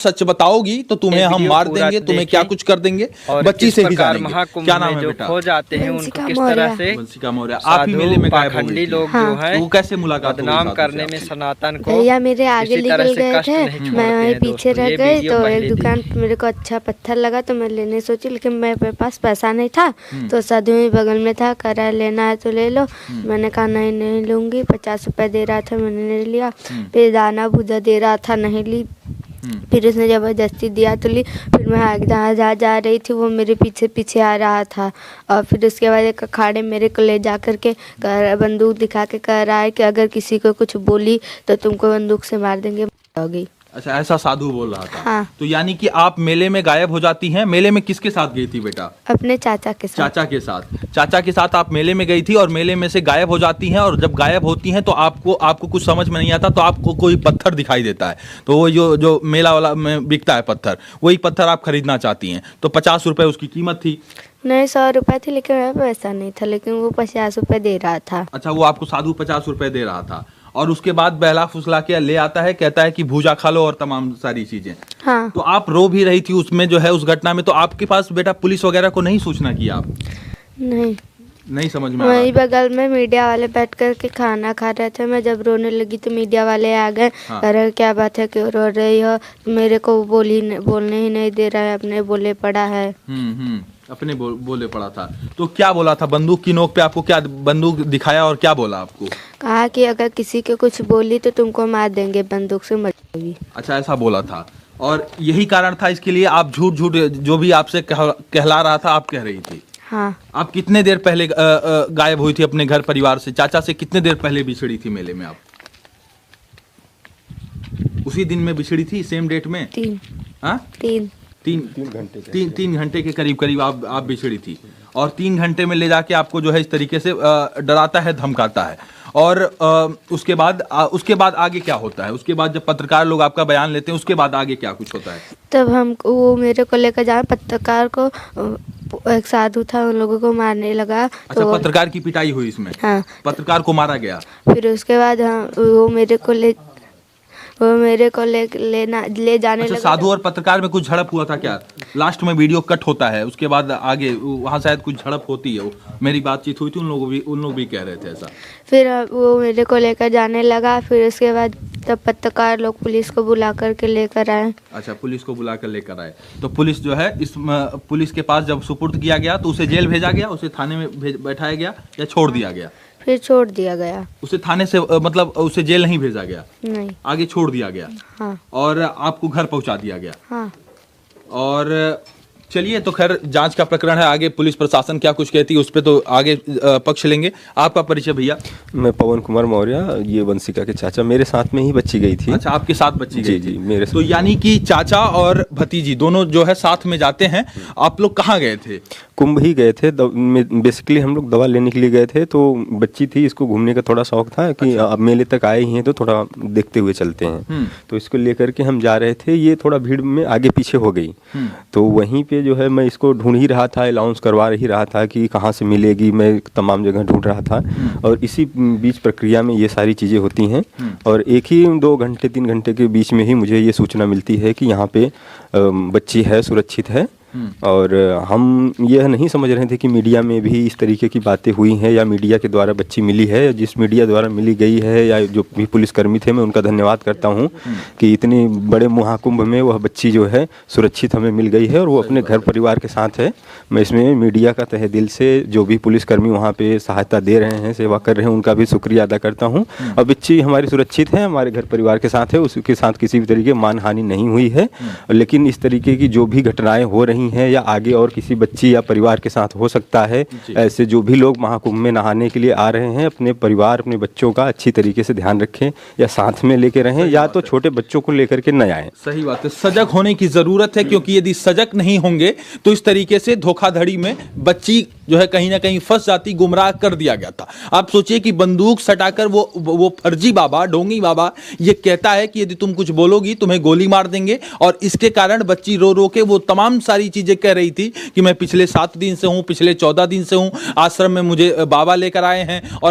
सच बताओगी तो तुम्हें हम मार देंगे, तुम्हें क्या कुछ कर देंगे। बच्ची से भी जानेंगे। क्या नाम है बेटा? खो जाते हैं उनको किस तरह से वंशिका मौर्य। आप ही मेले में गायब हो गई थी। लोग जो है वो कैसे मुलाकात हुई बदनाम साधु करने से में आपकी? सनातन को भैया मेरे आगे इसी तरह निकल से गए कष्ट थे, नहीं मैं छोड़ते वहीं हैं पीछे दोस्तों। रह ये गई वीडियो तो पहले एक दुकान पे मेरे को अच्छा पत्थर लगा तो मैं लेने सोची, लेकिन मेरे पास पैसा नहीं था। तो साधु ही बगल में था, कह रहा है लेना है तो ले लो। मैंने कहा नहीं नहीं लूँगी, 50 रुपये दे रहा था, मैंने नहीं लिया। फिर दाना भूजा दे रहा था, नहीं ली। फिर उसने ज़बरदस्ती दिया तो ली। फिर मैं जहाँ जा रही थी वो मेरे पीछे पीछे आ रहा था। और फिर उसके बाद एक अखाड़े मेरे को ले जा कर के बंदूक दिखा के कह रहा है कि अगर किसी को कुछ बोली तो तुमको बंदूक से मार देंगे। हो गई। अच्छा, ऐसा साधु बोल रहा था। हाँ। तो यानी कि आप मेले में गायब हो जाती हैं। मेले में किसके साथ गई थी बेटा? अपने चाचा के साथ। चाचा के साथ। चाचा के साथ आप मेले में गई थी और मेले में से गायब हो जाती हैं। और जब गायब होती हैं तो आपको कुछ समझ में नहीं आता, तो आपको कोई पत्थर दिखाई देता है। तो वो जो मेला वाला में बिकता है पत्थर, वही पत्थर आप खरीदना चाहती हैं। तो 50 रुपए उसकी कीमत थी। नहीं 100 रुपये थी, लेकिन मेरा पैसा नहीं था, लेकिन वो 50 रुपये दे रहा था। अच्छा, वो आपको साधु 50 रुपए दे रहा था। और उसके बाद बहला फुसला के ले आता है, कहता है कि भूजा खा लो और तमाम सारी चीजें। हाँ। तो आप रो भी रही थी उसमें जो है, उस घटना में। तो आपके पास बेटा पुलिस वगैरह को नहीं सूचना की आप? नहीं समझ में आ वहीं रहा। बगल में मीडिया वाले बैठ कर के खाना खा रहे थे। मैं जब रोने लगी तो मीडिया वाले आ गए। हाँ। कह रहे क्या बात है, क्यों रो रही हो? मेरे को बोलने ही नहीं दे रहा है, अपने बोले पड़ा है। अपने बोले पड़ा था। तो क्या बोला था? बंदूक की नोक पे आपको क्या बंदूक दिखाया और क्या बोला आपको? कहा कि अगर किसी के कुछ बोली तो तुमको मार देंगे, बंदूक से मर जाओगी। अच्छा, ऐसा बोला था। और यही कारण था इसके लिए आप झूठ जो भी आपसे कहला रहा था आप कह रही थी। हाँ। आप कितने देर पहले गायब हुई थी अपने घर परिवार से? चाचा से कितने देर पहले बिछड़ी थी मेले में आप? उसी दिन में बिछड़ी थी, सेम डेट में? 3 घंटे के करीब आप बिछड़ी थी। और 3 घंटे में ले जाके आपको जो है इस तरीके से डराता है, धमकाता है। और उसके बाद आगे क्या होता है? उसके बाद जब पत्रकार लोग आपका बयान लेते हैं, उसके बाद आगे क्या कुछ होता है? तब वो मेरे को लेकर जाए, पत्रकार को एक साधु था, उन लोगों को मारने लगा। अच्छा, तो पत्रकार की पिटाई हुई इसमें? हाँ। पत्रकार को मारा गया। फिर उसके बाद वो मेरे को ले जाने अच्छा, लगा। साधु और पत्रकार में कुछ झड़प हुआ था क्या? लास्ट में वीडियो कट होता है, उसके बाद आगे वहाँ शायद कुछ झड़प होती है। मेरी बातचीत हुई थी, उन लोग भी कह रहे थे ऐसा। फिर वो मेरे को लेकर जाने लगा। फिर उसके बाद तब पत्रकार लोग पुलिस को बुला करके लेकर आए। अच्छा, पुलिस को बुला कर लेकर आए। तो पुलिस जो है पुलिस के पास जब सुपुर्द किया गया तो उसे जेल भेजा गया, उसे थाने में बैठाया गया या छोड़ दिया गया? फिर छोड़ दिया गया। उसे थाने से मतलब उसे जेल नहीं भेजा गया? नहीं। आगे छोड़ दिया गया। हाँ। और आपको घर पहुंचा दिया गया। हाँ। और चलिए, तो खैर जांच का प्रकरण है, आगे पुलिस प्रशासन क्या कुछ कहती है उस पर तो आगे पक्ष लेंगे। आपका परिचय भैया? मैं पवन कुमार मौर्य, ये वंशिका के चाचा। मेरे साथ में ही बच्ची गई थी। अच्छा, आपके साथ बच्ची गई थी? जी, मेरे तो यानी कि चाचा और भतीजी दोनों जो है साथ में जाते हैं। आप लोग कहाँ गए थे? कुंभ ही गए थे। बेसिकली हम लोग दवा लेने के लिए गए थे। तो बच्ची थी, इसको घूमने का थोड़ा शौक था कि अब मेले तक आए ही हैं तो थोड़ा देखते हुए चलते हैं। तो इसको लेकर के हम जा रहे थे। ये थोड़ा भीड़ में आगे पीछे हो गई। तो वहीं पे जो है मैं इसको ढूंढ ही रहा था, अनाउंस करवा ही रहा था कि कहाँ से मिलेगी। मैं तमाम जगह ढूंढ रहा था। और इसी बीच प्रक्रिया में ये सारी चीज़ें होती हैं। और एक ही 2 घंटे 3 घंटे के बीच में ही मुझे ये सूचना मिलती है कि यहाँ पे बच्ची है, सुरक्षित है। और हम यह नहीं समझ रहे थे कि मीडिया में भी इस तरीके की बातें हुई हैं या मीडिया के द्वारा बच्ची मिली है। जिस मीडिया द्वारा मिली गई है या जो भी पुलिसकर्मी थे, मैं उनका धन्यवाद करता हूं कि इतनी बड़े महाकुंभ में वह बच्ची जो है सुरक्षित हमें मिल गई है और वो अपने घर परिवार के साथ है। मैं इसमें मीडिया का तहे दिल से जो भी पुलिसकर्मी वहाँ पे सहायता दे रहे हैं, सेवा कर रहे हैं, उनका भी शुक्रिया अदा करता हूँ। और बच्ची हमारी सुरक्षित है, हमारे घर परिवार के साथ है, उसके साथ किसी भी तरीके मानहानि नहीं हुई है। लेकिन इस तरीके की जो भी घटनाएं हो रही हैं या आगे और किसी बच्ची या परिवार के साथ हो सकता है, ऐसे जो भी लोग महाकुंभ में नहाने के लिए आ रहे हैं, अपने परिवार अपने बच्चों का अच्छी तरीके से ध्यान रखें या साथ में लेके रहें, या तो छोटे बच्चों को लेकर के न आए। सही बात है, सजग होने की जरूरत है, क्योंकि यदि सजग नहीं होंगे तो इस तरीके से धोखाधड़ी में बच्ची जो है कहीं ना कहीं फंस जाती, गुमराह कर दिया गया था। आप सोचिए कि बंदूक सटाकर वो फर्जी बाबा, ढोंगी बाबा ये कहता है कि यदि तुम कुछ बोलोगी तुम्हें गोली मार देंगे। और इसके कारण बच्ची रो रो के वो तमाम सारी चीजें कह रही थी कि मैं पिछले 7 दिन से हूं, पिछले 14 दिन से हूं, आश्रम में मुझे बाबा लेकर आए हैं और